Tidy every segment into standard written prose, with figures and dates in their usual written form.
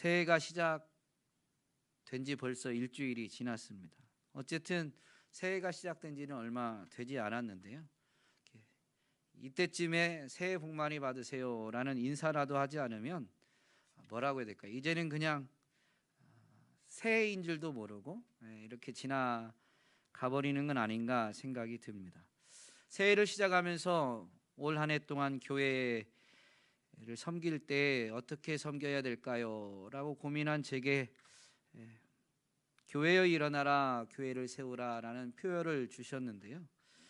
새해가 시작된 지 벌써 일주일이 지났습니다. 어쨌든 새해가 시작된 지는 얼마 되지 않았는데요. 이때쯤에 새해 복 많이 받으세요라는 인사라도 하지 않으면 뭐라고 해야 될까요? 이제는 그냥 새해인 줄도 모르고 이렇게 지나가버리는 건 아닌가 생각이 듭니다. 새해를 시작하면서 올 한 해 동안 교회를 섬길 때 어떻게 섬겨야 될까요? 라고 고민한 제게 교회여 일어나라 교회를 세우라 라는 표어를 주셨는데요.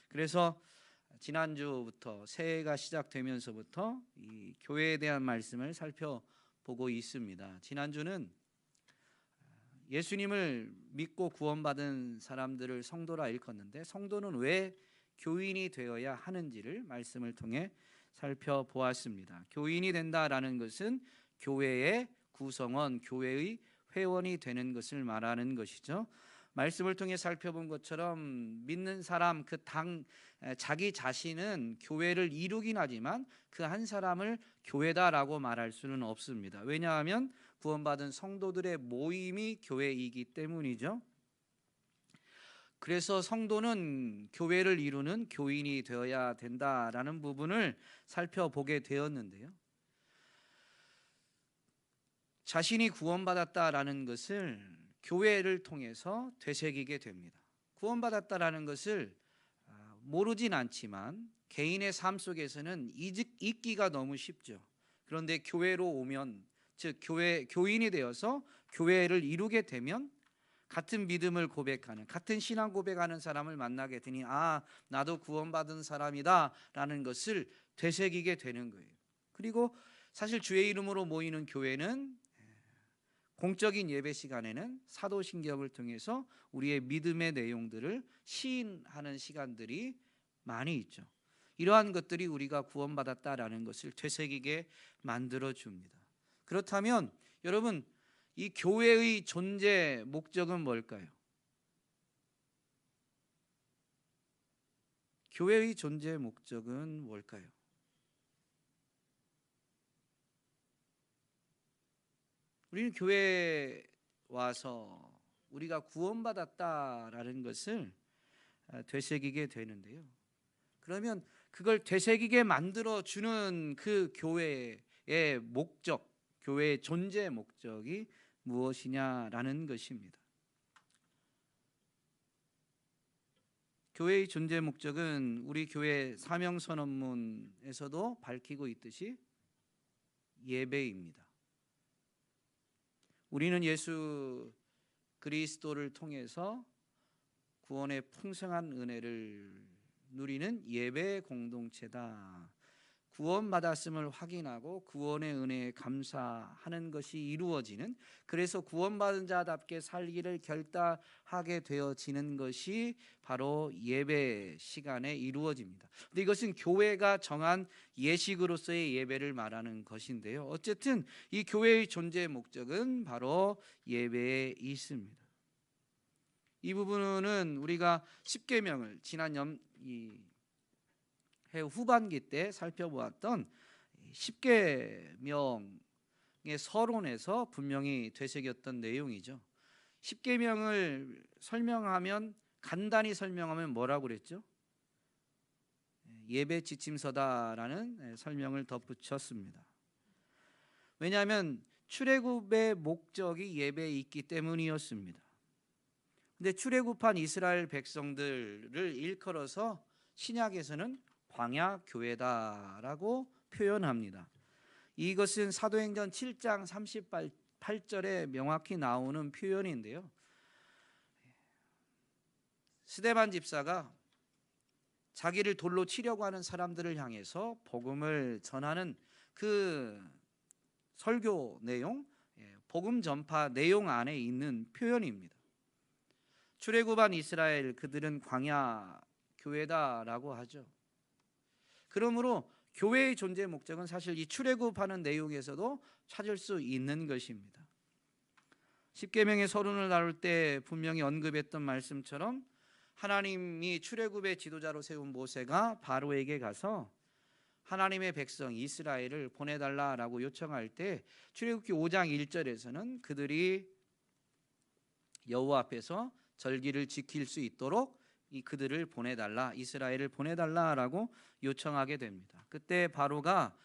그래서 지난주부터 새해가 시작되면서부터 이 교회에 대한 말씀을 살펴보고 있습니다. 지난주는 예수님을 믿고 구원받은 사람들을 성도라 일컫는데 성도는 왜 교인이 되어야 하는지를 말씀을 통해 살펴보았습니다. 교인이 된다라는 것은 교회의 구성원, 교회의 회원이 되는 것을 말하는 것이죠. 말씀을 통해 살펴본 것처럼 믿는 사람 자기 자신은 교회를 이루긴 하지만 그 한 사람을 교회다라고 말할 수는 없습니다. 왜냐하면 구원받은 성도들의 모임이 교회이기 때문이죠. 그래서 성도는 교회를 이루는 교인이 되어야 된다라는 부분을 살펴보게 되었는데요. 자신이 구원받았다라는 것을 교회를 통해서 되새기게 됩니다. 구원받았다라는 것을 모르진 않지만 개인의 삶 속에서는 잊기가 너무 쉽죠. 그런데 교회로 오면, 즉 교인이 되어서 교회를 이루게 되면 같은 믿음을 고백하는, 같은 신앙 고백하는 사람을 만나게 되니 나도 구원받은 사람이다 라는 것을 되새기게 되는 거예요. 그리고 사실 주의 이름으로 모이는 교회는 공적인 예배 시간에는 사도신경을 통해서 우리의 믿음의 내용들을 시인하는 시간들이 많이 있죠. 이러한 것들이 우리가 구원받았다라는 것을 되새기게 만들어줍니다. 그렇다면 여러분, 이 교회의 존재 목적은 뭘까요? 교회의 존재 목적은 뭘까요? 우리는 교회에 와서 우리가 구원받았다라는 것을 되새기게 되는데요. 그러면 그걸 되새기게 만들어주는 그 교회의 목적, 교회의 존재 목적이 무엇이냐라는 것입니다. 교회의 존재 목적은 우리 교회 사명선언문에서도 밝히고 있듯이 예배입니다. 우리는 예수 그리스도를 통해서 구원의 풍성한 은혜를 누리는 예배 공동체다. 구원받았음을 확인하고 구원의 은혜에 감사하는 것이 이루어지는, 그래서 구원받은 자답게 살기를 결단하게 되어지는 것이 바로 예배 시간에 이루어집니다. 근데 이것은 교회가 정한 예식으로서의 예배를 말하는 것인데요. 어쨌든 이 교회의 존재 목적은 바로 예배에 있습니다. 이 부분은 우리가 십계명을 지난 해 후반기 때 살펴보았던 십계명의 서론에서 분명히 되새겼던 내용이죠. 십계명을 간단히 설명하면 뭐라고 그랬죠? 예배 지침서다라는 설명을 덧붙였습니다. 왜냐하면 출애굽의 목적이 예배에 있기 때문이었습니다. 근데 출애굽한 이스라엘 백성들을 일컬어서 신약에서는 광야 교회다라고 표현합니다. 이것은 사도행전 7장 38절에 명확히 나오는 표현인데요. 스데반 집사가 자기를 돌로 치려고 하는 사람들을 향해서 복음을 전하는 그 설교 내용, 복음 전파 내용 안에 있는 표현입니다. 출애굽한 이스라엘, 그들은 광야 교회다라고 하죠. 그러므로 교회의 존재 목적은 사실 이 출애굽하는 내용에서도 찾을 수 있는 것입니다. 십계명의 서론을 나눌 때 분명히 언급했던 말씀처럼 하나님이 출애굽의 지도자로 세운 모세가 바로에게 가서 하나님의 백성 이스라엘을 보내달라라고 요청할 때 출애굽기 5장 1절에서는 그들이 여호와 앞에서 절기를 지킬 수 있도록 그들을 보내달라, 이스라엘을 보내달라라고 요청하게 됩니다. 그때 바로가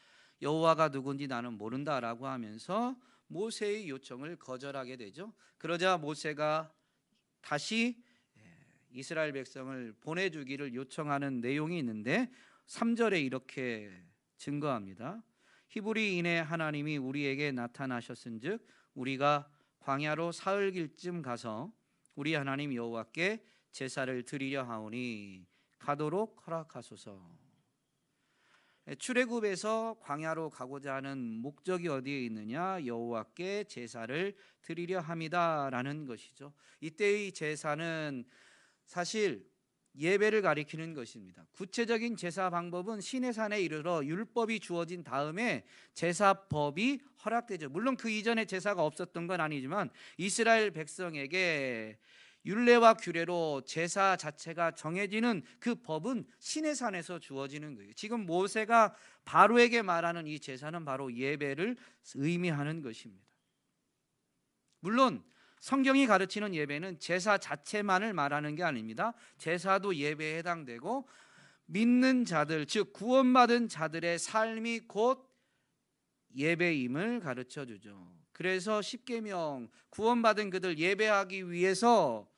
여호와가 누군지 나는 모른다라고 하면서 모세의 요청을 거절하게 되죠. 그러자 모세가 다시 이스라엘 백성을 보내주기를 요청하는 내용이 있는데 3절에 이렇게 증거합니다. 히브리인의 하나님이 우리에게 나타나셨은즉 우리가 광야로 사흘길쯤 가서 우리 하나님 여호와께 제사를 드리려 하오니 가도록 허락하소서. 출애굽에서 광야로 가고자 하는 목적이 어디에 있느냐? 여호와께 제사를 드리려 함이다라는 것이죠. 이때의 제사는 사실 예배를 가리키는 것입니다. 구체적인 제사 방법은 시내산에 이르러 율법이 주어진 다음에 제사법이 허락되죠. 물론 그 이전에 제사가 없었던 건 아니지만 이스라엘 백성에게 율례와 규례로 제사 자체가 정해지는 그 법은 시내산에서 주어지는 거예요. 지금 모세가 바로에게 말하는 이 제사는 바로 예배를 의미하는 것입니다. 물론 성경이 가르치는 예배는 제사 자체만을 말하는 게 아닙니다. 제사도 예배에 해당되고 믿는 자들, 즉 구원받은 자들의 삶이 곧 예배임을 가르쳐 주죠. 그래서 십계명, 구원받은 그들 예배하기 위해서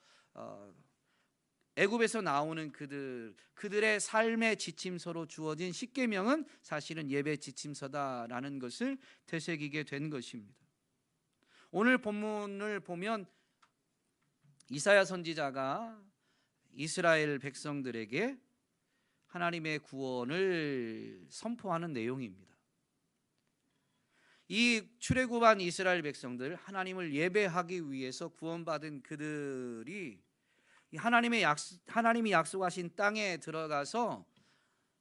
애굽에서 나오는 그들의 삶의 지침서로 주어진 십계명은 사실은 예배 지침서다라는 것을 되새기게 된 것입니다. 오늘 본문을 보면 이사야 선지자가 이스라엘 백성들에게 하나님의 구원을 선포하는 내용입니다. 이 출애굽한 이스라엘 백성들, 하나님을 예배하기 위해서 구원받은 그들이 하나님이 약속하신 땅에 들어가서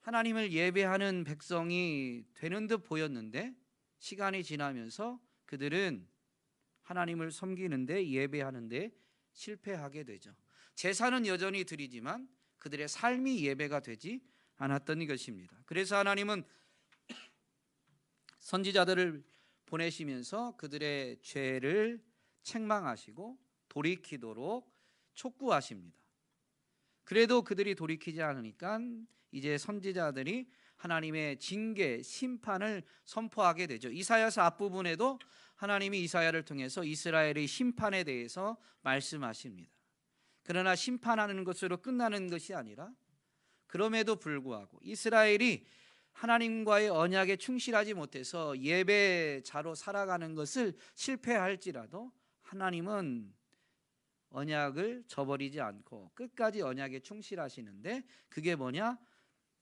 하나님을 예배하는 백성이 되는 듯 보였는데 시간이 지나면서 그들은 하나님을 섬기는데 예배하는데 실패하게 되죠. 제사는 여전히 드리지만 그들의 삶이 예배가 되지 않았던 것입니다. 그래서 하나님은 선지자들을 보내시면서 그들의 죄를 책망하시고 돌이키도록 촉구하십니다. 그래도 그들이 돌이키지 않으니까 이제 선지자들이 하나님의 징계, 심판을 선포하게 되죠. 이사야서 앞부분에도 하나님이 이사야를 통해서 이스라엘의 심판에 대해서 말씀하십니다. 그러나 심판하는 것으로 끝나는 것이 아니라 그럼에도 불구하고 이스라엘이 하나님과의 언약에 충실하지 못해서 예배자로 살아가는 것을 실패할지라도 하나님은 언약을 저버리지 않고 끝까지 언약에 충실하시는데 그게 뭐냐?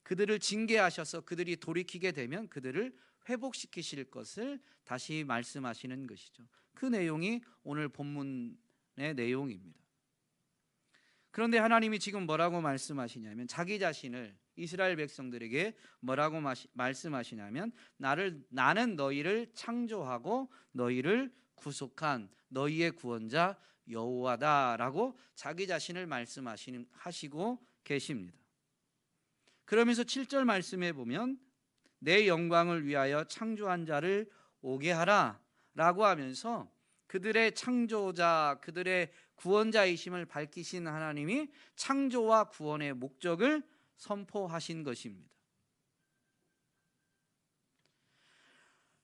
그들을 징계하셔서 그들이 돌이키게 되면 그들을 회복시키실 것을 다시 말씀하시는 것이죠. 그 내용이 오늘 본문의 내용입니다. 그런데 하나님이 지금 뭐라고 말씀하시냐면 자기 자신을 이스라엘 백성들에게 뭐라고 말씀하시냐면 나는 너희를 창조하고 너희를 구속한 너희의 구원자 여호와다라고 자기 자신을 말씀하시고 계십니다. 그러면서 7절 말씀에 보면 내 영광을 위하여 창조한 자를 오게 하라 라고 하면서 그들의 창조자, 그들의 구원자이심을 밝히신 하나님이 창조와 구원의 목적을 선포하신 것입니다.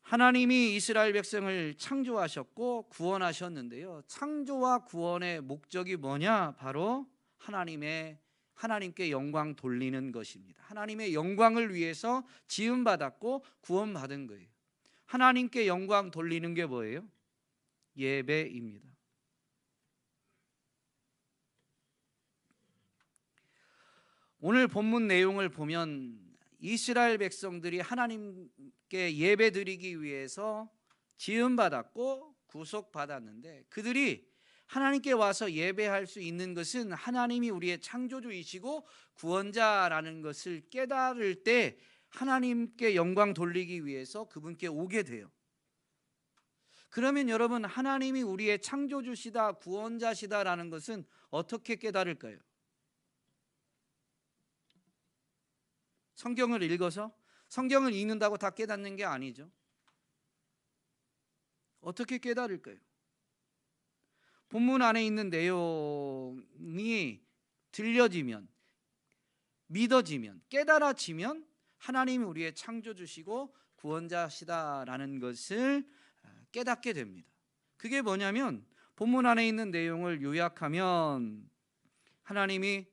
하나님이 이스라엘 백성을 창조하셨고 구원하셨는데요, 창조와 구원의 목적이 뭐냐? 바로 하나님께 영광 돌리는 것입니다. 하나님의 영광을 위해서 지음받았고 구원받은 거예요. 하나님께 영광 돌리는 게 뭐예요? 예배입니다. 오늘 본문 내용을 보면 이스라엘 백성들이 하나님께 예배드리기 위해서 지음받았고 구속받았는데 그들이 하나님께 와서 예배할 수 있는 것은 하나님이 우리의 창조주이시고 구원자라는 것을 깨달을 때 하나님께 영광 돌리기 위해서 그분께 오게 돼요. 그러면 여러분, 하나님이 우리의 창조주시다 구원자시다라는 것은 어떻게 깨달을까요? 성경을 읽어서, 성경을 읽는다고 다 깨닫는 게 아니죠. 어떻게 깨달을까요? 본문 안에 있는 내용이 들려지면, 믿어지면, 깨달아지면 하나님이 우리의 창조주시고 구원자시다라는 것을 깨닫게 됩니다. 그게 뭐냐면 본문 안에 있는 내용을 요약하면 하나님이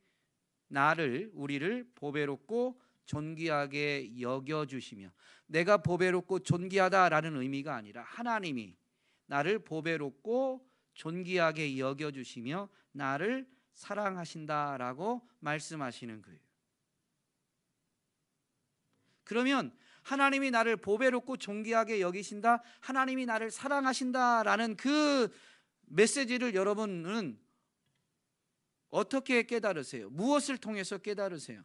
우리를 보배롭고 존귀하게 여겨주시며, 내가 보배롭고 존귀하다라는 의미가 아니라 하나님이 나를 보배롭고 존귀하게 여겨주시며 나를 사랑하신다라고 말씀하시는 거예요. 그러면 하나님이 나를 보배롭고 존귀하게 여기신다, 하나님이 나를 사랑하신다라는 그 메시지를 여러분은 어떻게 깨달으세요? 무엇을 통해서 깨달으세요?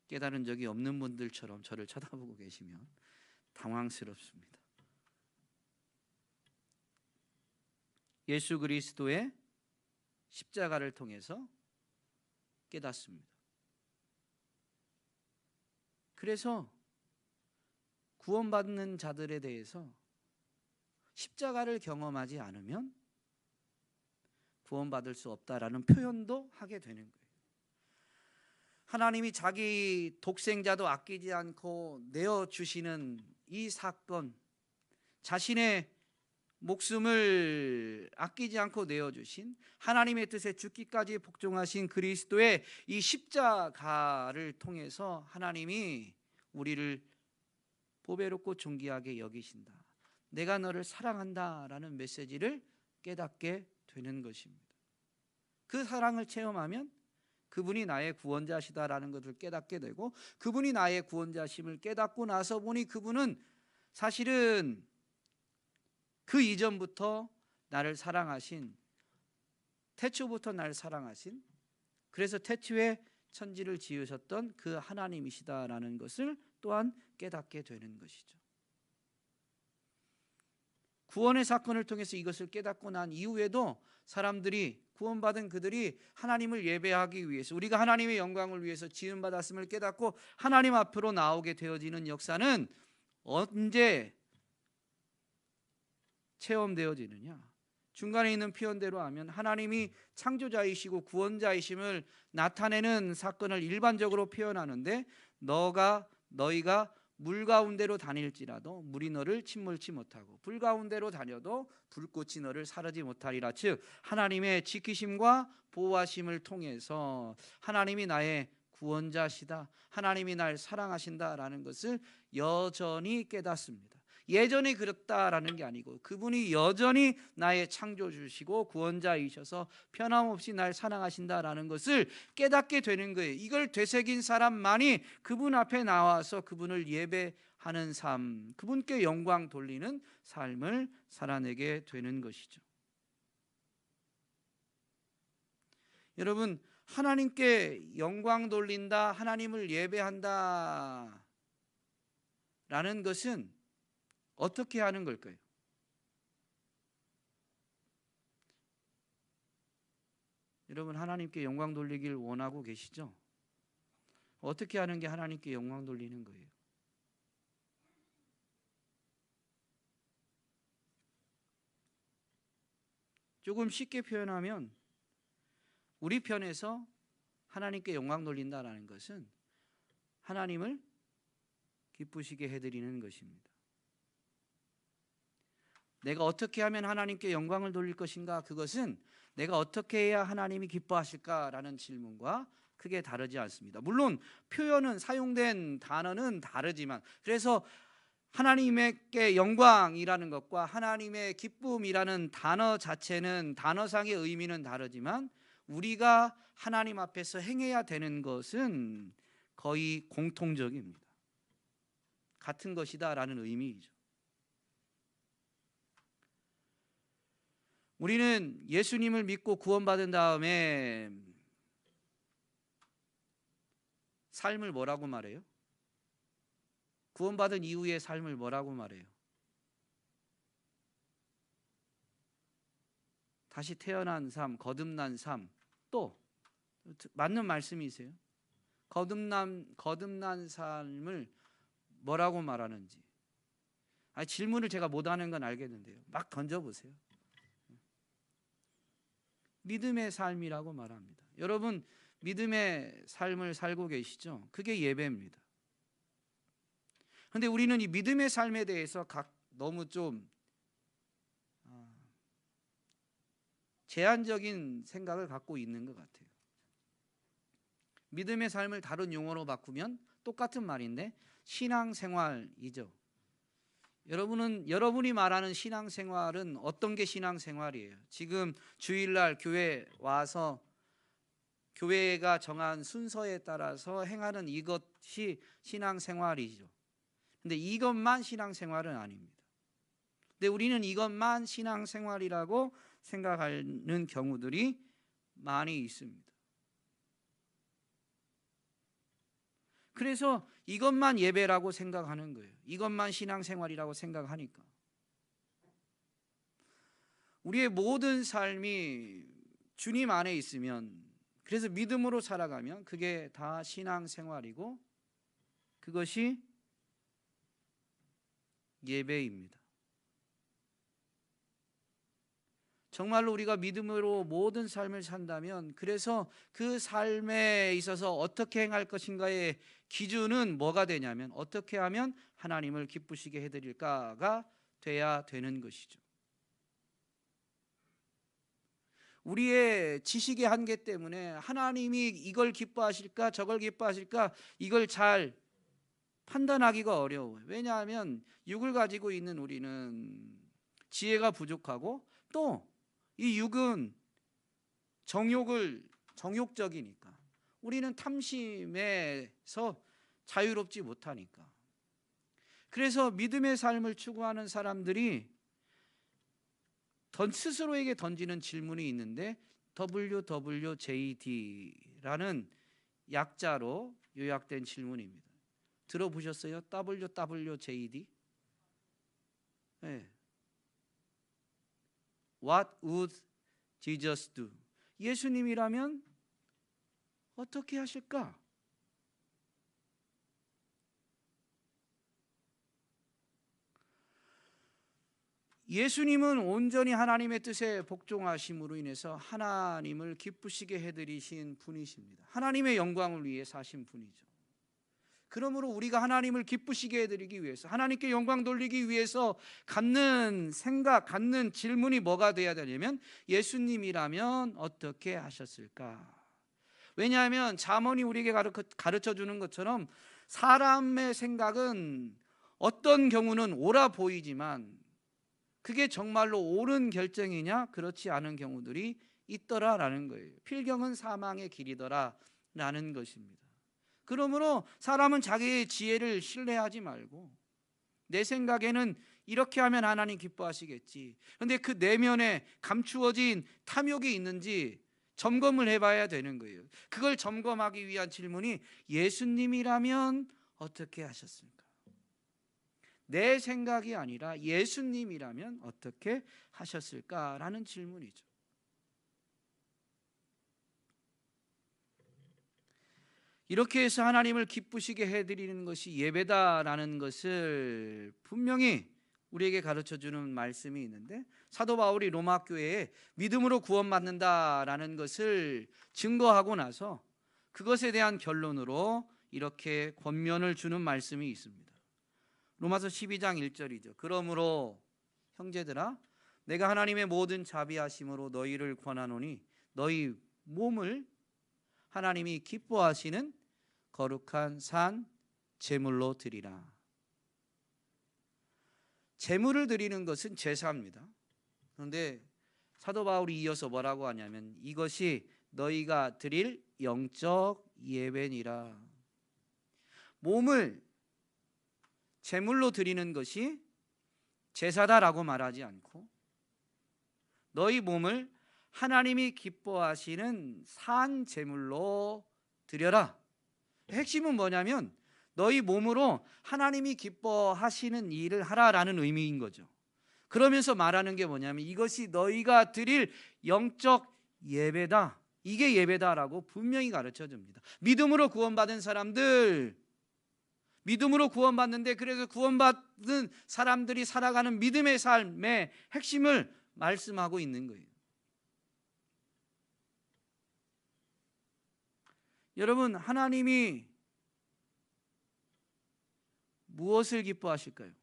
깨달은 적이 없는 분들처럼 저를 쳐다보고 계시면 당황스럽습니다. 예수 그리스도의 십자가를 통해서 깨닫습니다. 그래서 구원받는 자들에 대해서 십자가를 경험하지 않으면 구원받을 수 없다라는 표현도 하게 되는 거예요. 하나님이 자기 독생자도 아끼지 않고 내어주시는 이 사건, 자신의 목숨을 아끼지 않고 내어주신, 하나님의 뜻에 죽기까지 복종하신 그리스도의 이 십자가를 통해서 하나님이 우리를 보배롭고 존귀하게 여기신다, 내가 너를 사랑한다라는 메시지를 깨닫게 되는 것입니다. 그 사랑을 체험하면 그분이 나의 구원자시다라는 것을 깨닫게 되고, 그분이 나의 구원자심을 깨닫고 나서 보니 그분은 사실은 그 이전부터 나를 사랑하신, 태초부터 나를 사랑하신, 그래서 태초에 천지를 지으셨던 그 하나님이시다라는 것을 또한 깨닫게 되는 것이죠. 구원의 사건을 통해서 이것을 깨닫고 난 이후에도 사람들이, 구원받은 그들이 하나님을 예배하기 위해서, 우리가 하나님의 영광을 위해서 지음받았음을 깨닫고 하나님 앞으로 나오게 되어지는 역사는 언제 체험되어지느냐? 중간에 있는 표현대로 하면 하나님이 창조자이시고 구원자이심을 나타내는 사건을 일반적으로 표현하는데, 너희가 물 가운데로 다닐지라도 물이 너를 침몰치 못하고 불 가운데로 다녀도 불꽃이 너를 사르지 못하리라. 즉 하나님의 지키심과 보호하심을 통해서 하나님이 나의 구원자시다, 하나님이 날 사랑하신다라는 것을 여전히 깨닫습니다. 예전에 그랬다라는 게 아니고 그분이 여전히 나의 창조주시고 구원자이셔서 변함없이 날 사랑하신다라는 것을 깨닫게 되는 거예요. 이걸 되새긴 사람만이 그분 앞에 나와서 그분을 예배하는 삶, 그분께 영광 돌리는 삶을 살아내게 되는 것이죠. 여러분, 하나님께 영광 돌린다, 하나님을 예배한다 라는 것은 어떻게 하는 걸까요? 여러분, 하나님께 영광 돌리길 원하고 계시죠? 어떻게 하는 게 하나님께 영광 돌리는 거예요? 조금 쉽게 표현하면 우리 편에서 하나님께 영광 돌린다라는 것은 하나님을 기쁘시게 해드리는 것입니다. 내가 어떻게 하면 하나님께 영광을 돌릴 것인가? 그것은 내가 어떻게 해야 하나님이 기뻐하실까라는 질문과 크게 다르지 않습니다. 물론 표현은, 사용된 단어는 다르지만, 그래서 하나님께 영광이라는 것과 하나님의 기쁨이라는 단어 자체는, 단어상의 의미는 다르지만 우리가 하나님 앞에서 행해야 되는 것은 거의 공통적입니다. 같은 것이다라는 의미이죠. 우리는 예수님을 믿고 구원받은 다음에 삶을 뭐라고 말해요? 구원받은 이후의 삶을 뭐라고 말해요? 다시 태어난 삶, 거듭난 삶, 또 맞는 말씀이세요? 거듭난 삶을 뭐라고 말하는지. 질문을 제가 못하는 건 알겠는데요, 막 던져보세요. 믿음의 삶이라고 말합니다. 여러분, 믿음의 삶을 살고 계시죠? 그게 예배입니다. 그런데 우리는 이 믿음의 삶에 대해서 너무 좀 제한적인 생각을 갖고 있는 것 같아요. 믿음의 삶을 다른 용어로 바꾸면 똑같은 말인데 신앙생활이죠. 여러분이 말하는 신앙생활은 어떤 게 신앙생활이에요? 지금 주일날 교회 와서 교회가 정한 순서에 따라서 행하는 이것이 신앙생활이죠. 근데 이것만 신앙생활은 아닙니다. 근데 우리는 이것만 신앙생활이라고 생각하는 경우들이 많이 있습니다. 그래서 이것만 예배라고 생각하는 거예요. 이것만 신앙생활이라고 생각하니까. 우리의 모든 삶이 주님 안에 있으면, 그래서 믿음으로 살아가면 그게 다 신앙생활이고 그것이 예배입니다. 정말로 우리가 믿음으로 모든 삶을 산다면, 그래서 그 삶에 있어서 어떻게 행할 것인가의 기준은 뭐가 되냐면, 어떻게 하면 하나님을 기쁘시게 해드릴까가 돼야 되는 것이죠. 우리의 지식의 한계 때문에 하나님이 이걸 기뻐하실까 저걸 기뻐하실까 이걸 잘 판단하기가 어려워요. 왜냐하면 육을 가지고 있는 우리는 지혜가 부족하고, 또 이 육은 정욕적이니까 우리는 탐심에서 자유롭지 못하니까. 그래서 믿음의 삶을 추구하는 사람들이 스스로에게 던지는 질문이 있는데, WWJD라는 약자로 요약된 질문입니다. 들어보셨어요? WWJD? 네. What would Jesus do? 예수님이라면 어떻게 하실까? 예수님은 온전히 하나님의 뜻에 복종하심으로 인해서 하나님을 기쁘시게 해드리신 분이십니다. 하나님의 영광을 위해 사신 분이죠. 그러므로 우리가 하나님을 기쁘시게 해드리기 위해서, 하나님께 영광 돌리기 위해서 갖는 생각, 갖는 질문이 뭐가 돼야 되냐면, 예수님이라면 어떻게 하셨을까? 왜냐하면 잠언이 우리에게 가르쳐 주는 것처럼 사람의 생각은 어떤 경우는 옳아 보이지만 그게 정말로 옳은 결정이냐 그렇지 않은 경우들이 있더라라는 거예요. 필경은 사망의 길이더라라는 것입니다. 그러므로 사람은 자기의 지혜를 신뢰하지 말고, 내 생각에는 이렇게 하면 하나님 기뻐하시겠지, 그런데 그 내면에 감추어진 탐욕이 있는지 점검을 해봐야 되는 거예요. 그걸 점검하기 위한 질문이 예수님이라면 어떻게 하셨을까? 내 생각이 아니라 예수님이라면 어떻게 하셨을까라는 질문이죠. 이렇게 해서 하나님을 기쁘시게 해드리는 것이 예배다라는 것을 분명히 우리에게 가르쳐주는 말씀이 있는데, 사도 바울이 로마 교회에 믿음으로 구원받는다라는 것을 증거하고 나서 그것에 대한 결론으로 이렇게 권면을 주는 말씀이 있습니다. 로마서 12장 1절이죠. 그러므로 형제들아, 내가 하나님의 모든 자비하심으로 너희를 권하노니 너희 몸을 하나님이 기뻐하시는 거룩한 산 제물로 드리라. 제물을 드리는 것은 제사입니다. 그런데 사도 바울이 이어서 뭐라고 하냐면, 이것이 너희가 드릴 영적 예배니라. 몸을 제물로 드리는 것이 제사다라고 말하지 않고, 너희 몸을 하나님이 기뻐하시는 산 제물로 드려라. 핵심은 뭐냐면 너희 몸으로 하나님이 기뻐하시는 일을 하라라는 의미인 거죠. 그러면서 말하는 게 뭐냐면, 이것이 너희가 드릴 영적 예배다, 이게 예배다라고 분명히 가르쳐 줍니다. 믿음으로 구원받은 사람들, 믿음으로 구원받는데, 그래서 구원받은 사람들이 살아가는 믿음의 삶의 핵심을 말씀하고 있는 거예요. 여러분, 하나님이 무엇을 기뻐하실까요?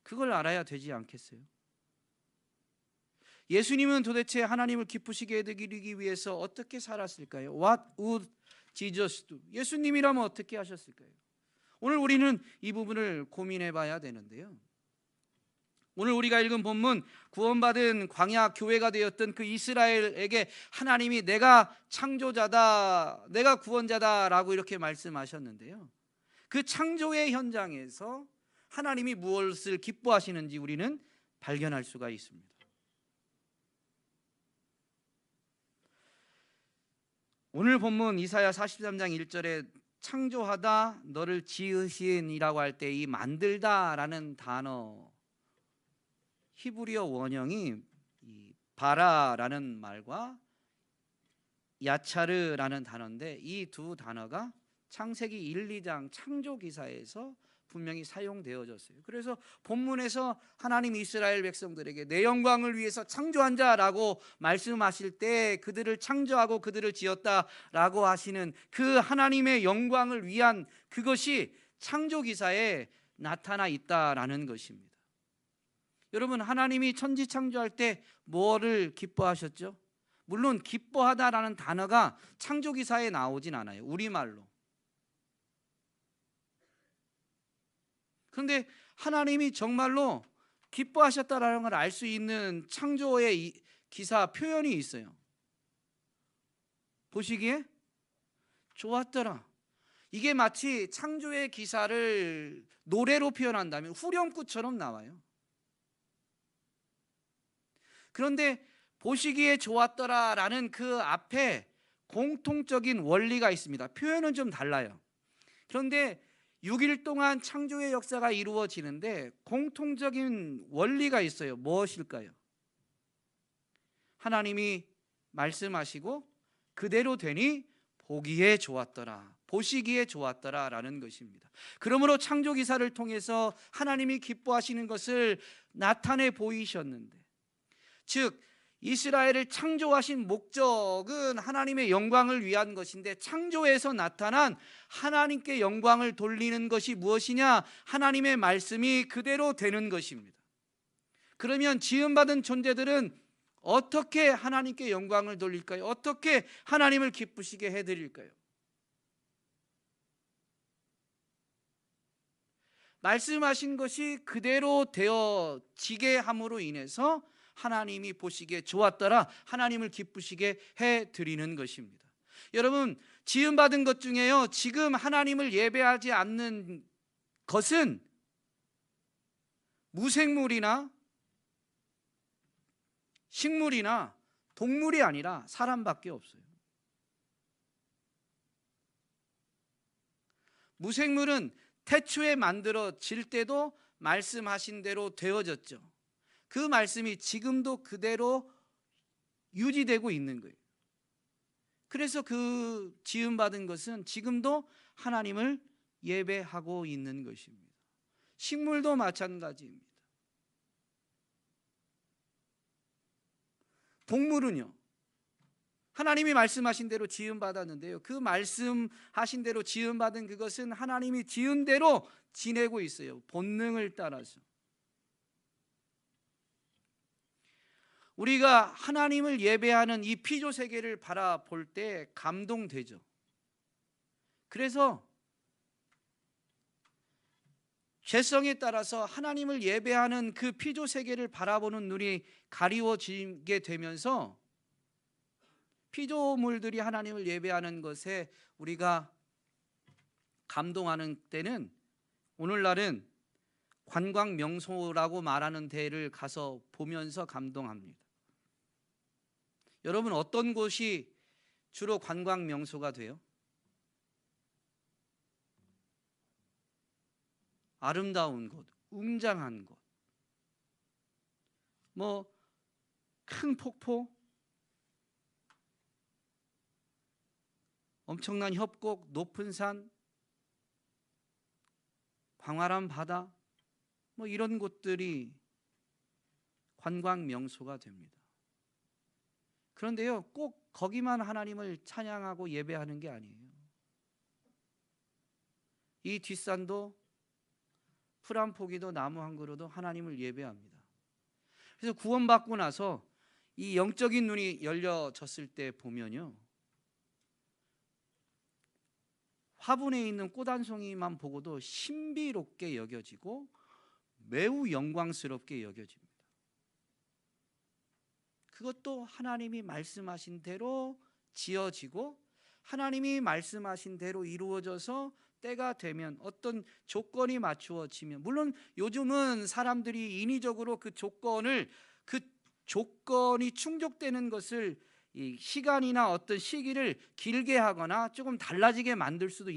그걸 알아야 되지 않겠어요? 예수님은 도대체 하나님을 기쁘시게 해드리기 위해서 어떻게 살았을까요? What would Jesus do? 예수님이라면 어떻게 하셨을까요? 오늘 우리는 이 부분을 고민해 봐야 되는데요. 오늘 우리가 읽은 본문, 구원받은 광야 교회가 되었던 그 이스라엘에게 하나님이 내가 창조자다, 내가 구원자다라고 이렇게 말씀하셨는데요. 그 창조의 현장에서 하나님이 무엇을 기뻐하시는지 우리는 발견할 수가 있습니다. 오늘 본문 이사야 43장 1절에 창조하다 너를 지으신이라고 할 때 이 만들다라는 단어, 히브리어 원형이 이 바라라는 말과 야차르라는 단어인데, 이 두 단어가 창세기 1, 2장 창조 기사에서 분명히 사용되어졌어요. 그래서 본문에서 하나님 이스라엘 백성들에게 내 영광을 위해서 창조한 자라고 말씀하실 때 그들을 창조하고 그들을 지었다라고 하시는 그 하나님의 영광을 위한 그것이 창조 기사에 나타나 있다라는 것입니다. 여러분, 하나님이 천지 창조할 때 뭐를 기뻐하셨죠? 물론 기뻐하다라는 단어가 창조 기사에 나오진 않아요, 우리말로. 그런데 하나님이 정말로 기뻐하셨다라는 걸 알 수 있는 창조의 기사 표현이 있어요. 보시기에 좋았더라. 이게 마치 창조의 기사를 노래로 표현한다면 후렴구처럼 나와요. 그런데 보시기에 좋았더라라는 그 앞에 공통적인 원리가 있습니다. 표현은 좀 달라요. 그런데 6일 동안 창조의 역사가 이루어지는데 공통적인 원리가 있어요. 무엇일까요? 하나님이 말씀하시고 그대로 되니 보기에 좋았더라, 보시기에 좋았더라 라는 것입니다. 그러므로 창조 기사를 통해서 하나님이 기뻐하시는 것을 나타내 보이셨는데, 즉 이스라엘을 창조하신 목적은 하나님의 영광을 위한 것인데, 창조에서 나타난 하나님께 영광을 돌리는 것이 무엇이냐? 하나님의 말씀이 그대로 되는 것입니다. 그러면 지음받은 존재들은 어떻게 하나님께 영광을 돌릴까요? 어떻게 하나님을 기쁘시게 해드릴까요? 말씀하신 것이 그대로 되어지게 함으로 인해서 하나님이 보시기에 좋았더라, 하나님을 기쁘시게 해드리는 것입니다. 여러분, 지음받은 것 중에요, 지금 하나님을 예배하지 않는 것은 무생물이나 식물이나 동물이 아니라 사람밖에 없어요. 무생물은 태초에 만들어질 때도 말씀하신 대로 되어졌죠. 그 말씀이 지금도 그대로 유지되고 있는 거예요. 그래서 그 지음받은 것은 지금도 하나님을 예배하고 있는 것입니다. 식물도 마찬가지입니다. 동물은요, 하나님이 말씀하신 대로 지음받았는데요, 그 말씀하신 대로 지음받은 그것은 하나님이 지은 대로 지내고 있어요. 본능을 따라서. 우리가 하나님을 예배하는 이 피조 세계를 바라볼 때 감동되죠. 그래서 죄성에 따라서 하나님을 예배하는 그 피조 세계를 바라보는 눈이 가리워지게 되면서 피조물들이 하나님을 예배하는 것에 우리가 감동하는 때는, 오늘날은 관광 명소라고 말하는 데를 가서 보면서 감동합니다. 여러분, 어떤 곳이 주로 관광 명소가 돼요? 아름다운 곳, 웅장한 곳, 큰 폭포, 엄청난 협곡, 높은 산, 광활한 바다, 뭐 이런 곳들이 관광 명소가 됩니다. 그런데요, 꼭 거기만 하나님을 찬양하고 예배하는 게 아니에요. 이 뒷산도 풀 한 포기도 나무 한 그루도 하나님을 예배합니다. 그래서 구원받고 나서 이 영적인 눈이 열려졌을 때 보면요, 화분에 있는 꽃 한 송이만 보고도 신비롭게 여겨지고 매우 영광스럽게 여겨집니다. 그것도 하나님이 말씀하신 대로 지어지고 하나님이 말씀하신 대로 이루어져서 때가 되면 어떤 조건이 맞추어지면, 물론 요즘은 사람들이 인위적으로 그 조건이 충족되는 것을 이 시간이나 어떤 시기를 길게 하거나 조금 달라지게 만들 수도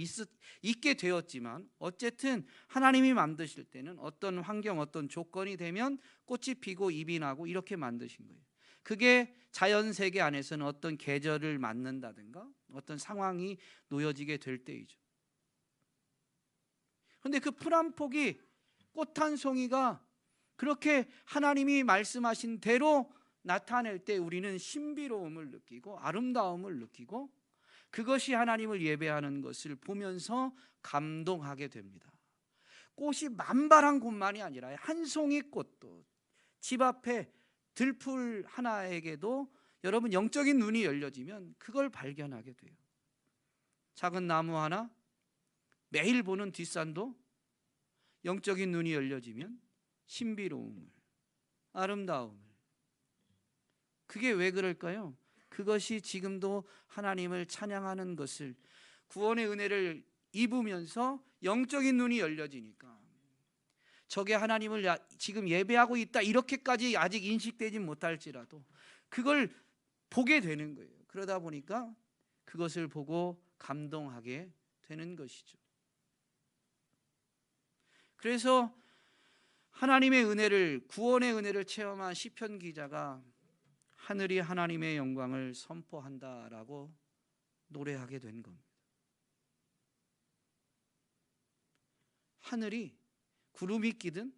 있게 되었지만, 어쨌든 하나님이 만드실 때는 어떤 환경, 어떤 조건이 되면 꽃이 피고 잎이 나고 이렇게 만드신 거예요. 그게 자연 세계 안에서는 어떤 계절을 맞는다든가 어떤 상황이 놓여지게 될 때이죠. 그런데 그 풀 한 폭이, 꽃 한 송이가 그렇게 하나님이 말씀하신 대로 나타낼 때 우리는 신비로움을 느끼고 아름다움을 느끼고 그것이 하나님을 예배하는 것을 보면서 감동하게 됩니다. 꽃이 만발한 곳만이 아니라 한 송이 꽃도, 집 앞에 들풀 하나에게도 여러분 영적인 눈이 열려지면 그걸 발견하게 돼요. 작은 나무 하나, 매일 보는 뒷산도 영적인 눈이 열려지면 신비로움을, 아름다움을, 그게 왜 그럴까요? 그것이 지금도 하나님을 찬양하는 것을, 구원의 은혜를 입으면서 영적인 눈이 열려지니까 저게 하나님을 지금 예배하고 있다 이렇게까지 아직 인식되지 못할지라도 그걸 보게 되는 거예요. 그러다 보니까 그것을 보고 감동하게 되는 것이죠. 그래서 하나님의 은혜를, 구원의 은혜를 체험한 시편 기자가 하늘이 하나님의 영광을 선포한다라고 노래하게 된 겁니다. 하늘이 구름이 끼든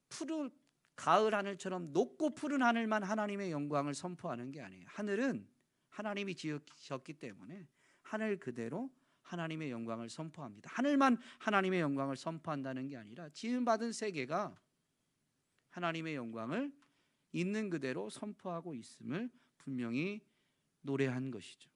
푸른 가을 하늘처럼 높고 푸른 하늘만 하나님의 영광을 선포하는 게 아니에요. 하늘은 하나님이 지으셨기 때문에 하늘 그대로 하나님의 영광을 선포합니다. 하늘만 하나님의 영광을 선포한다는 게 아니라 지음받은 세계가 하나님의 영광을 있는 그대로 선포하고 있음을 분명히 노래한 것이죠.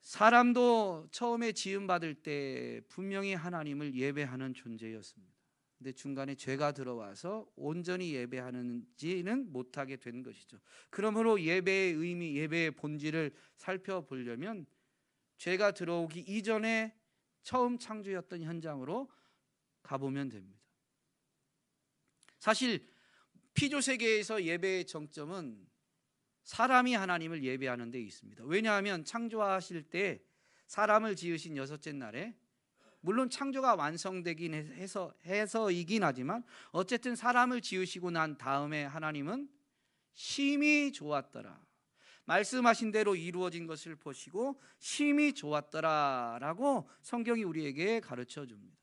사람도 처음에 지음받을 때 분명히 하나님을 예배하는 존재였습니다. 근데 중간에 죄가 들어와서 온전히 예배하는지는 못하게 된 것이죠. 그러므로 예배의 의미, 예배의 본질을 살펴보려면 죄가 들어오기 이전에 처음 창조였던 현장으로 가보면 됩니다. 사실 피조 세계에서 예배의 정점은 사람이 하나님을 예배하는 데 있습니다. 왜냐하면 창조하실 때 사람을 지으신 여섯째 날에, 물론 창조가 완성되긴 해서이긴 하지만 어쨌든 사람을 지으시고 난 다음에 하나님은 심히 좋았더라, 말씀하신 대로 이루어진 것을 보시고 심히 좋았더라라고 성경이 우리에게 가르쳐 줍니다.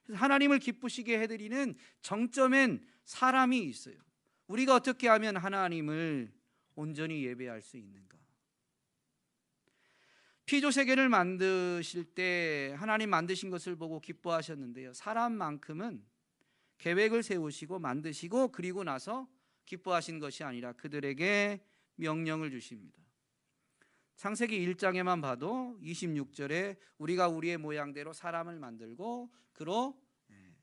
그래서 하나님을 기쁘시게 해드리는 정점엔 사람이 있어요. 우리가 어떻게 하면 하나님을 온전히 예배할 수 있는가? 피조 세계를 만드실 때 하나님 만드신 것을 보고 기뻐하셨는데요, 사람만큼은 계획을 세우시고 만드시고 그리고 나서 기뻐하신 것이 아니라 그들에게 명령을 주십니다. 창세기 1장에만 봐도 26절에 우리가 우리의 모양대로 사람을 만들고 그로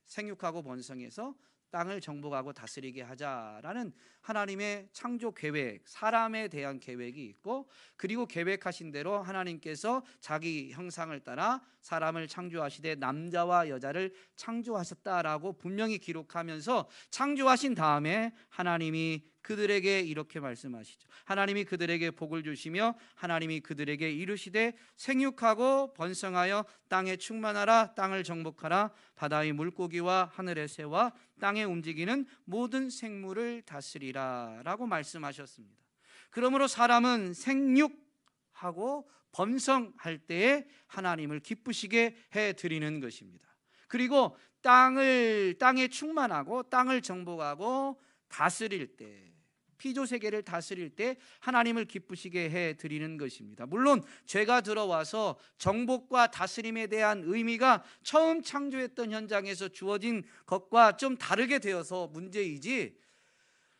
생육하고 번성해서 땅을 정복하고 다스리게 하자라는 하나님의 창조 계획, 사람에 대한 계획이 있고, 그리고 계획하신 대로 하나님께서 자기 형상을 따라 사람을 창조하시되 남자와 여자를 창조하셨다라고 분명히 기록하면서 창조하신 다음에 하나님이 그들에게 이렇게 말씀하시죠. 하나님이 그들에게 복을 주시며 하나님이 그들에게 이르시되 생육하고 번성하여 땅에 충만하라. 땅을 정복하라. 바다의 물고기와 하늘의 새와 땅에 움직이는 모든 생물을 다스리라 라고 말씀하셨습니다. 그러므로 사람은 생육하고 번성할 때에 하나님을 기쁘시게 해드리는 것입니다. 그리고 땅에 충만하고 땅을 정복하고 다스릴 때, 피조세계를 다스릴 때 하나님을 기쁘시게 해드리는 것입니다. 물론 죄가 들어와서 정복과 다스림에 대한 의미가 처음 창조했던 현장에서 주어진 것과 좀 다르게 되어서 문제이지,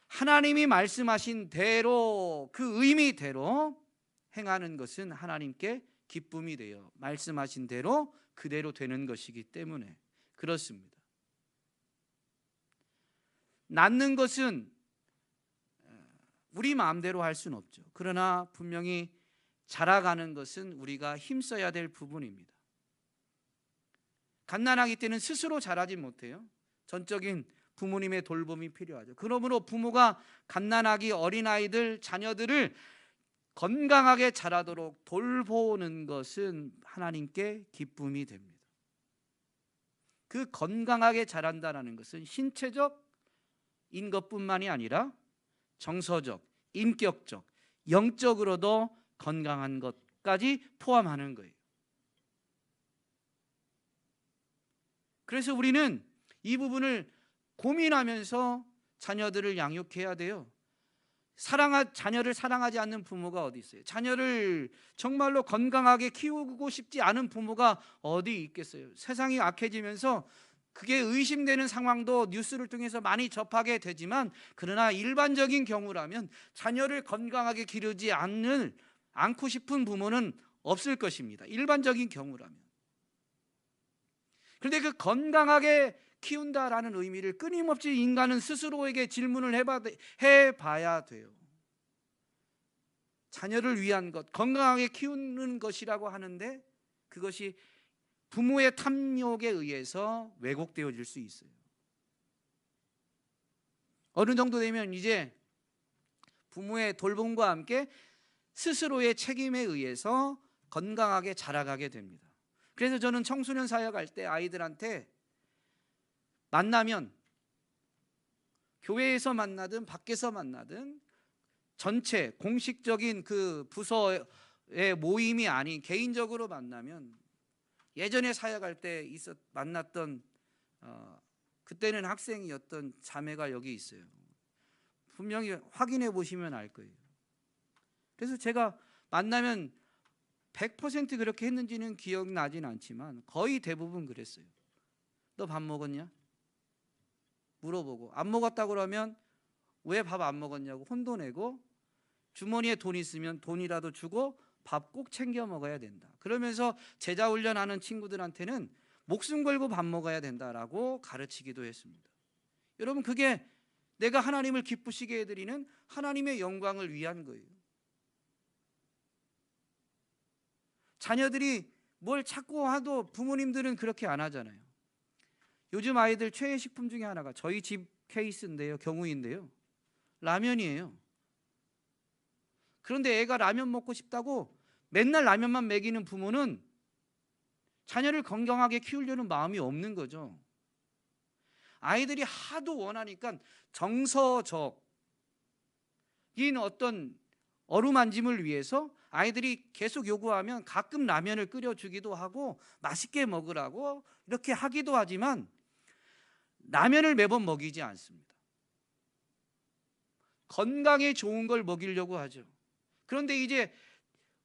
하나님이 말씀하신 대로 그 의미대로 행하는 것은 하나님께 기쁨이 되어 말씀하신 대로 그대로 되는 것이기 때문에 그렇습니다. 낳는 것은 우리 마음대로 할 수는 없죠. 그러나 분명히 자라가는 것은 우리가 힘써야 될 부분입니다. 갓난아기 때는 스스로 자라지 못해요. 전적인 부모님의 돌봄이 필요하죠. 그러므로 부모가 갓난아기 어린아이들 자녀들을 건강하게 자라도록 돌보는 것은 하나님께 기쁨이 됩니다. 그 건강하게 자란다는 것은 신체적인 것뿐만이 아니라 정서적, 인격적, 영적으로도 건강한 것까지 포함하는 거예요. 그래서 우리는 이 부분을 고민하면서 자녀들을 양육해야 돼요. 자녀를 사랑하지 않는 부모가 어디 있어요? 자녀를 정말로 건강하게 키우고 싶지 않은 부모가 어디 있겠어요? 세상이 악해지면서 그게 의심되는 상황도 뉴스를 통해서 많이 접하게 되지만, 그러나 일반적인 경우라면 자녀를 건강하게 기르지 않고 싶은 부모는 없을 것입니다. 일반적인 경우라면. 그런데 그 건강하게 키운다라는 의미를 끊임없이 인간은 스스로에게 질문을 해봐야 돼요. 자녀를 위한 것, 건강하게 키우는 것이라고 하는데 그것이 부모의 탐욕에 의해서 왜곡되어질 수 있어요. 어느 정도 되면 이제 부모의 돌봄과 함께 스스로의 책임에 의해서 건강하게 자라가게 됩니다. 그래서 저는 청소년 사역할 때 아이들한테 만나면, 교회에서 만나든 밖에서 만나든 전체 공식적인 그 부서의 모임이 아닌 개인적으로 만나면, 예전에 사역할 때 만났던 그때는 학생이었던 자매가 여기 있어요. 분명히 확인해 보시면 알 거예요. 그래서 제가 만나면 100% 그렇게 했는지는 기억나진 않지만 거의 대부분 그랬어요. 너 밥 먹었냐? 물어보고, 안 먹었다고 그러면 왜 밥 안 먹었냐고 혼도 내고, 주머니에 돈 있으면 돈이라도 주고 밥 꼭 챙겨 먹어야 된다. 그러면서 제자 훈련하는 친구들한테는 목숨 걸고 밥 먹어야 된다라고 가르치기도 했습니다. 여러분, 그게 내가 하나님을 기쁘시게 해드리는 하나님의 영광을 위한 거예요. 자녀들이 뭘 찾고 하도 부모님들은 그렇게 안 하잖아요. 요즘 아이들 최애 식품 중에 하나가 저희 집 케이스인데요, 경우인데요, 라면이에요. 그런데 애가 라면 먹고 싶다고 맨날 라면만 먹이는 부모는 자녀를 건강하게 키우려는 마음이 없는 거죠. 아이들이 하도 원하니까 정서적인 어떤 어루만짐을 위해서 아이들이 계속 요구하면 가끔 라면을 끓여주기도 하고 맛있게 먹으라고 이렇게 하기도 하지만 라면을 매번 먹이지 않습니다. 건강에 좋은 걸 먹이려고 하죠. 그런데 이제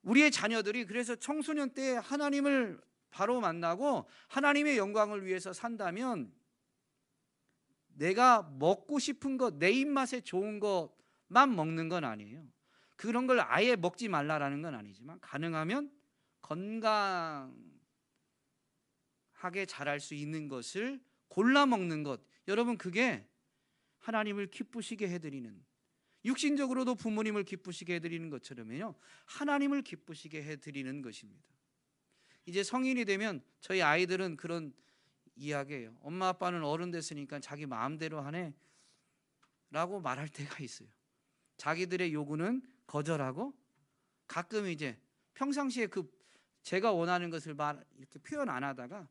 우리의 자녀들이 그래서 청소년 때 하나님을 바로 만나고 하나님의 영광을 위해서 산다면 내가 먹고 싶은 것, 내 입맛에 좋은 것만 먹는 건 아니에요. 그런 걸 아예 먹지 말라라는 건 아니지만 가능하면 건강하게 자랄 수 있는 것을 골라 먹는 것, 여러분 그게 하나님을 기쁘시게 해드리는, 육신적으로도 부모님을 기쁘시게 해드리는 것처럼요 하나님을 기쁘시게 해드리는 것입니다. 이제 성인이 되면 저희 아이들은 그런 이야기예요. 엄마 아빠는 어른 됐으니까 자기 마음대로 하네 라고 말할 때가 있어요. 자기들의 요구는 거절하고 가끔 이제 평상시에 제가 원하는 것을 이렇게 표현 안 하다가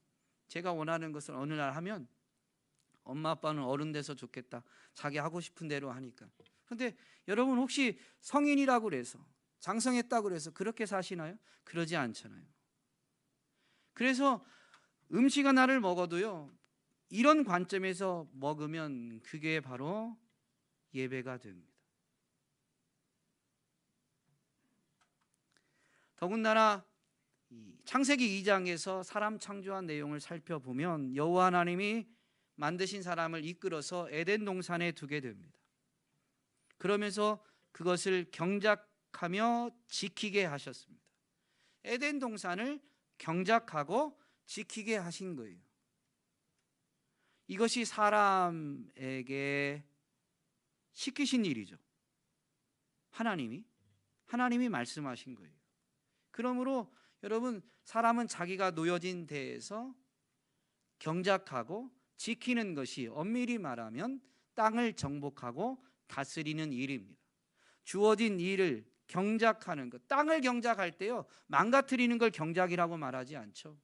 제가 원하는 것을 어느 날 하면 엄마 아빠는 어른 돼서 좋겠다. 자기 하고 싶은 대로 하니까. 그런데 여러분 혹시 성인이라고 그래서 장성했다고 그래서 그렇게 사시나요? 그러지 않잖아요. 그래서 음식 하나를 먹어도요, 이런 관점에서 먹으면 그게 바로 예배가 됩니다. 더군다나 창세기 2장에서 사람 창조한 내용을 살펴보면 여호와 하나님이 만드신 사람을 이끌어서 에덴 동산에 두게 됩니다. 그러면서 그것을 경작하며 지키게 하셨습니다. 에덴 동산을 경작하고 지키게 하신 거예요. 이것이 사람에게 시키신 일이죠. 하나님이 말씀하신 거예요. 그러므로 여러분, 사람은 자기가 놓여진 데에서 경작하고 지키는 것이 엄밀히 말하면 땅을 정복하고 다스리는 일입니다. 주어진 일을 경작하는 것, 땅을 경작할 때요, 망가뜨리는 걸 경작이라고 말하지 않죠.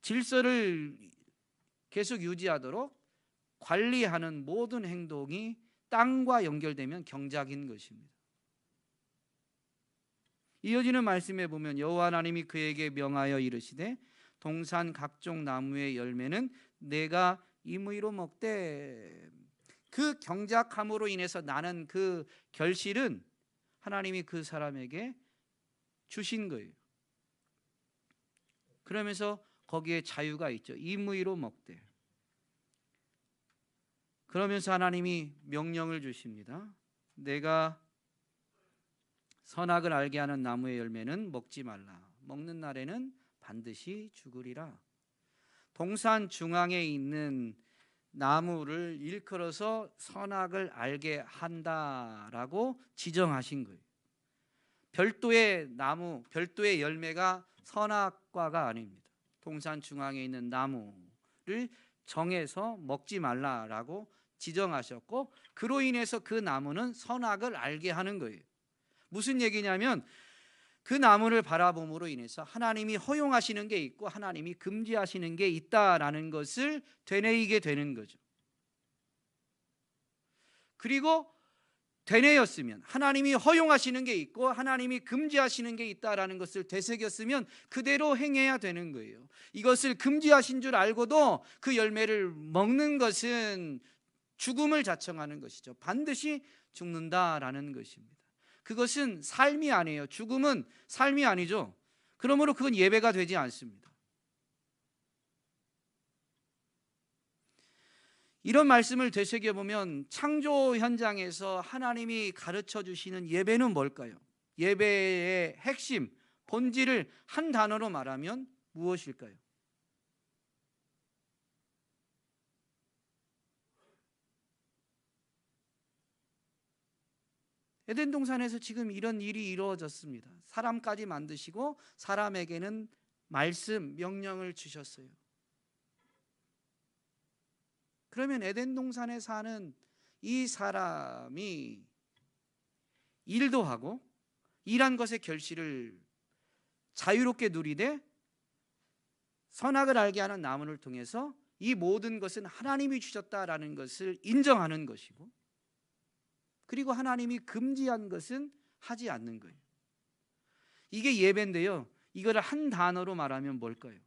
질서를 계속 유지하도록 관리하는 모든 행동이 땅과 연결되면 경작인 것입니다. 이어지는 말씀에 보면 여호와 하나님이 그에게 명하여 이르시되 동산 각종 나무의 열매는 내가 임의로 먹되. 그 경작함으로 인해서 나는 그 결실은 하나님이 그 사람에게 주신 거예요. 그러면서 거기에 자유가 있죠. 임의로 먹되. 그러면서 하나님이 명령을 주십니다. 내가 선악을 알게 하는 나무의 열매는 먹지 말라. 먹는 날에는 반드시 죽으리라. 동산 중앙에 있는 나무를 일컬어서 선악을 알게 한다라고 지정하신 거예요. 별도의 나무, 별도의 열매가 선악과가 아닙니다. 동산 중앙에 있는 나무를 정해서 먹지 말라라고 지정하셨고, 그로 인해서 그 나무는 선악을 알게 하는 거예요. 무슨 얘기냐면 그 나무를 바라봄으로 인해서 하나님이 허용하시는 게 있고 하나님이 금지하시는 게 있다라는 것을 되뇌이게 되는 거죠. 그리고 되뇌였으면, 하나님이 허용하시는 게 있고 하나님이 금지하시는 게 있다라는 것을 되새겼으면 그대로 행해야 되는 거예요. 이것을 금지하신 줄 알고도 그 열매를 먹는 것은 죽음을 자청하는 것이죠. 반드시 죽는다라는 것입니다. 그것은 삶이 아니에요. 죽음은 삶이 아니죠. 그러므로 그건 예배가 되지 않습니다. 이런 말씀을 되새겨보면 창조 현장에서 하나님이 가르쳐 주시는 예배는 뭘까요? 예배의 핵심, 본질을 한 단어로 말하면 무엇일까요? 에덴 동산에서 지금 이런 일이 이루어졌습니다. 사람까지 만드시고 사람에게는 말씀, 명령을 주셨어요. 그러면 에덴 동산에 사는 이 사람이 일도 하고 일한 것의 결실을 자유롭게 누리되 선악을 알게 하는 나무를 통해서 이 모든 것은 하나님이 주셨다라는 것을 인정하는 것이고, 그리고 하나님이 금지한 것은 하지 않는 거예요. 이게 예배인데요, 이거를 한 단어로 말하면 뭘까요?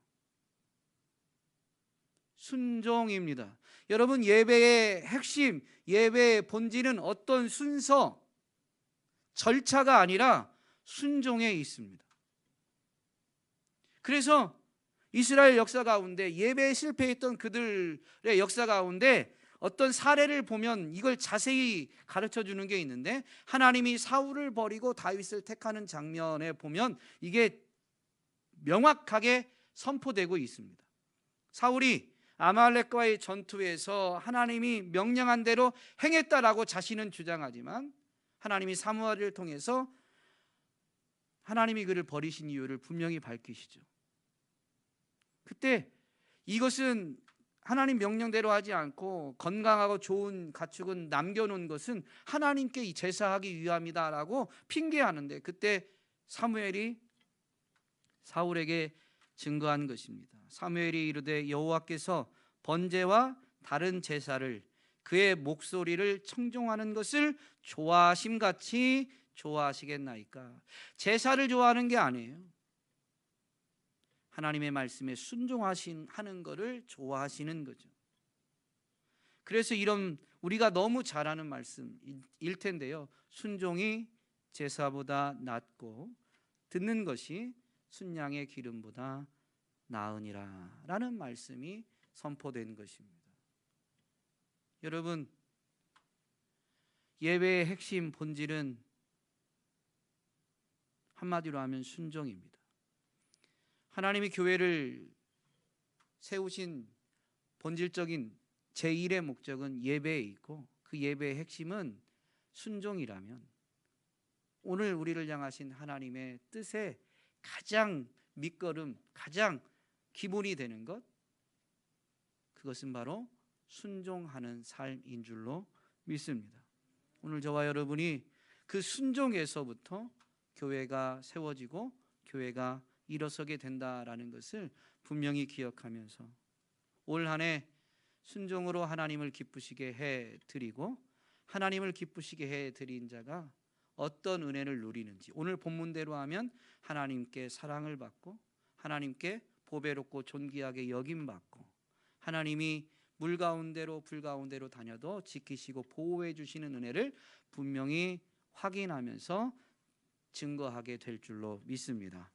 순종입니다. 여러분, 예배의 핵심, 예배의 본질은 어떤 순서, 절차가 아니라 순종에 있습니다. 그래서 이스라엘 역사 가운데 예배에 실패했던 그들의 역사 가운데 어떤 사례를 보면 이걸 자세히 가르쳐 주는 게 있는데, 하나님이 사울을 버리고 다윗을 택하는 장면에 보면 이게 명확하게 선포되고 있습니다. 사울이 아말렉과의 전투에서 하나님이 명령한 대로 행했다라고 자신은 주장하지만 하나님이 사무엘을 통해서 하나님이 그를 버리신 이유를 분명히 밝히시죠. 그때 이것은 하나님 명령대로 하지 않고 건강하고 좋은 가축은 남겨놓은 것은 하나님께 제사하기 위함이다라고 핑계하는데, 그때 사무엘이 사울에게 증거한 것입니다. 사무엘이 이르되 여호와께서 번제와 다른 제사를 그의 목소리를 청종하는 것을 좋아하심같이 좋아하시겠나이까. 제사를 좋아하는 게 아니에요. 하나님의 말씀에 순종하는 것을 좋아하시는 거죠. 그래서 이런 우리가 너무 잘 아는 말씀일 텐데요, 순종이 제사보다 낫고 듣는 것이 순양의 기름보다 나으니라 라는 말씀이 선포된 것입니다. 여러분, 예배의 핵심 본질은 한마디로 하면 순종입니다. 하나님이 교회를 세우신 본질적인 제1의 목적은 예배에 있고, 그 예배의 핵심은 순종이라면 오늘 우리를 향하신 하나님의 뜻에 가장 밑거름, 가장 기본이 되는 것, 그것은 바로 순종하는 삶인 줄로 믿습니다. 오늘 저와 여러분이 그 순종에서부터 교회가 세워지고 교회가 일어서게 된다라는 것을 분명히 기억하면서 올 한 해 순종으로 하나님을 기쁘시게 해드리고, 하나님을 기쁘시게 해드린 자가 어떤 은혜를 누리는지, 오늘 본문대로 하면 하나님께 사랑을 받고 하나님께 보배롭고 존귀하게 여김받고, 하나님이 물 가운데로 불 가운데로 다녀도 지키시고 보호해 주시는 은혜를 분명히 확인하면서 증거하게 될 줄로 믿습니다.